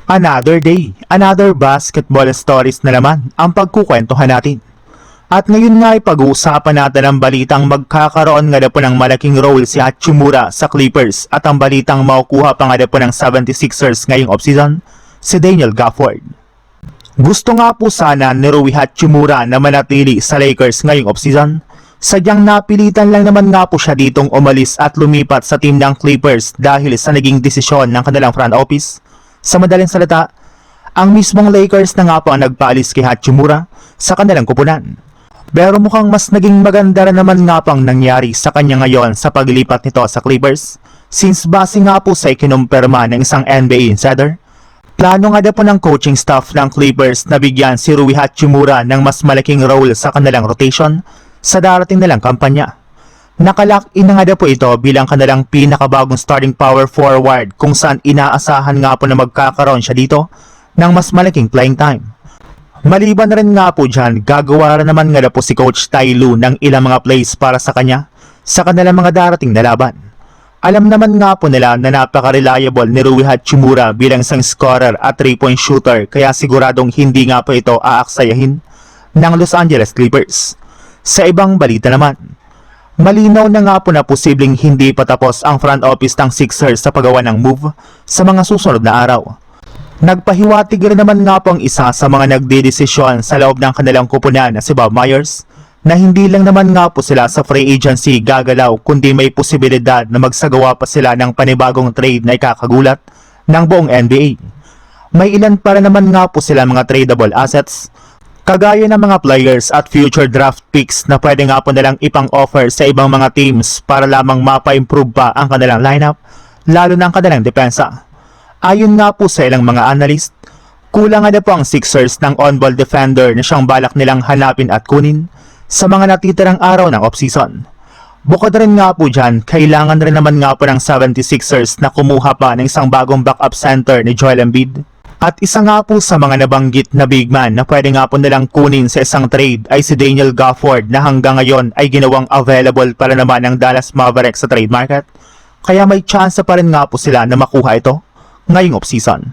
Another day, another basketball stories na naman ang pagkukwentuhan natin. At ngayon nga ay pag-uusapan natin ang balitang magkakaroon nga na po ng malaking role si Hachimura sa Clippers at ang balitang makukuha pa nga na po ng 76ers ngayong offseason, si Daniel Gafford. Gusto nga po sana ni Rui Hachimura na manatili sa Lakers ngayong offseason. Sadyang napilitan lang naman nga po siya ditong umalis at lumipat sa team ng Clippers dahil sa naging desisyon ng kanilang front office. Sa madaling salita, ang mismong Lakers na nga po ang nagpaalis kay Hachimura sa kanilang kupunan. Pero mukhang mas naging maganda rin naman nga pang nangyari sa kanya ngayon sa paglipat nito sa Clippers, since base nga po sa ikinumpirma ng isang NBA insider, plano nga po ng coaching staff ng Clippers na bigyan si Rui Hachimura ng mas malaking role sa kanilang rotation sa darating nilang kampanya. Nakalock-in na nga po ito bilang kanilang pinakabagong starting power forward kung saan inaasahan nga po na magkakaroon siya dito ng mas malaking playing time. Maliban rin nga po dyan, gagawa rin naman nga po si Coach Ty Lue ng ilang mga plays para sa kanya sa kanilang mga darating na laban. Alam naman nga po nila na napaka-reliable ni Rui Hachimura bilang isang scorer at 3-point shooter, kaya siguradong hindi nga po ito aaksayahin ng Los Angeles Clippers. Sa ibang balita naman, malinaw na nga po na posibleng hindi patapos ang front office ng Sixers sa paggawa ng move sa mga susunod na araw. Nagpahiwatig rin naman nga po ang isa sa mga nagdedesisyon sa loob ng kanilang kupunan na si Bob Myers na hindi lang naman nga po sila sa free agency gagalaw kundi may posibilidad na magsagawa pa sila ng panibagong trade na ikakagulat ng buong NBA. May ilan para naman nga po sila mga tradable assets, kagaya ng mga players at future draft picks na pwede nga po nilang ipang-offer sa ibang mga teams para lamang mapa-improve pa ang kanilang lineup, lalo na ang kanilang depensa. Ayon nga po sa ilang mga analyst, kulang nga na po ang Sixers ng on-ball defender na siyang balak nilang hanapin at kunin sa mga natitirang araw ng offseason. Bukod rin nga po dyan, kailangan rin naman nga po ng 76ers na kumuha pa ng isang bagong backup center ni Joel Embiid. At isa nga po sa mga nabanggit na big man na pwede nga po nilang kunin sa isang trade ay si Daniel Gafford na hanggang ngayon ay ginawang available para naman ng Dallas Mavericks sa trade market. Kaya may chance pa rin nga po sila na makuha ito ngayong offseason.